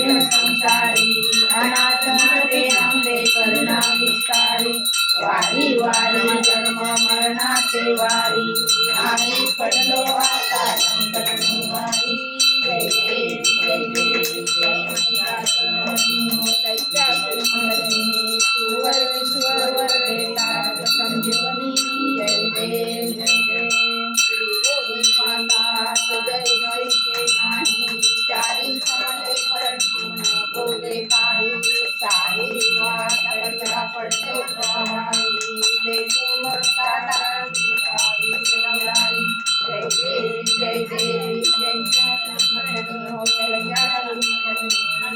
संसारी अनाथ ते आंबे करुणा विस्तारी वारी वारी जन्म मरणाचे वारी आम्ही पडलो आता संकट निवारी जय देव जय देव जय महिषासुरमर्दिनी दैत्या सुरमर्दिनी सुवर विश्वर देता संजीवनी जय देव जय देव श्री गोरी माता जय जय जय नाही चारी समले परंतु बोले काही सारी वाटला पडते प्रवाही देव मस्ता दारी जय देव जय देव जय संकटनी हो जय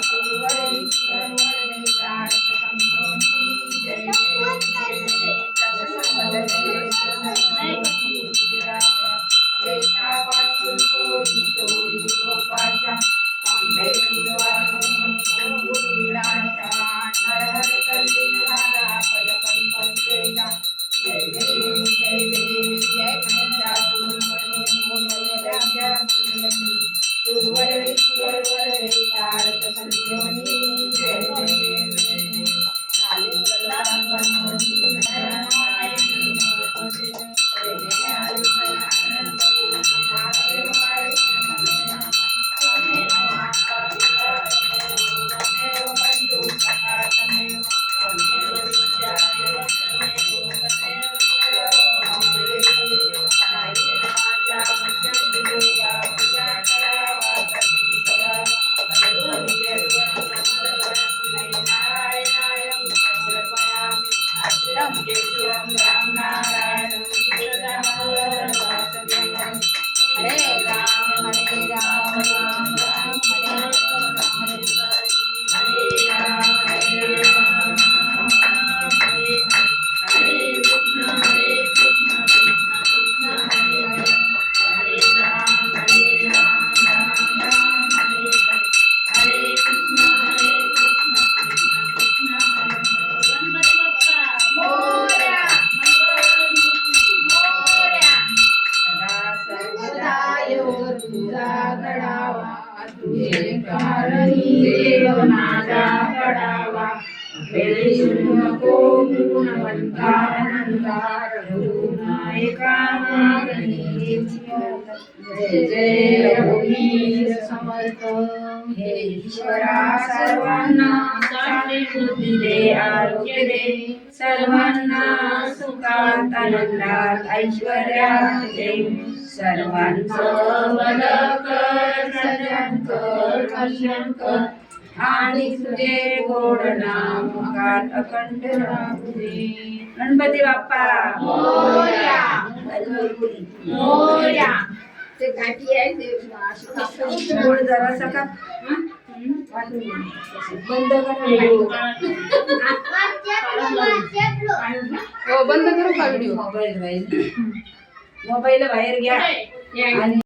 सुवर विश्वर देता संजीवनी जय देव जय देव देशापासून चोरी चोरी गोपाशा आंबे फुलवासून विनाशा नरहर कल्लिहारा पदकंपंचेला जय देव जय देव जय महिषासुरमर्दिनी सुवर विश्वर देतारक संजीवनी जय देव जय देव हरे राम राम राम हरे हरे राम हरे हरे कृष्ण कृष्ण कृष्ण हरे हरे हरे राम राम राम हरे हरे हरे कृष्ण कृष्ण कृष्ण हरे हरे गणपती बाप्पा मोरया मंगलमूर्ती मोरया सदा सर्वदा तुझा घडावा तुझे कारणी देव माझा पडावा वेळी नको गुणवंता अनंता रघुनायका मागणी जय जय रघुवीर समर्थ हे ईश्वरा सर्वांना चांगली बुद्धी दे आरोग्य दे सर्वांना सुखात आनंदात ऐश्वर्यात दे सर्वांचं भलं कर सज्जन कर कल्याण कर आणि तुझे गोड नाम मुखात अखंड राहू दे गणपती बाप्पा मोरया मोरया ते घाटी आहे ते गोड जरा सका बंद करू बंद करू का व्हिडिओ मोबाईल बाहेर घ्या आणि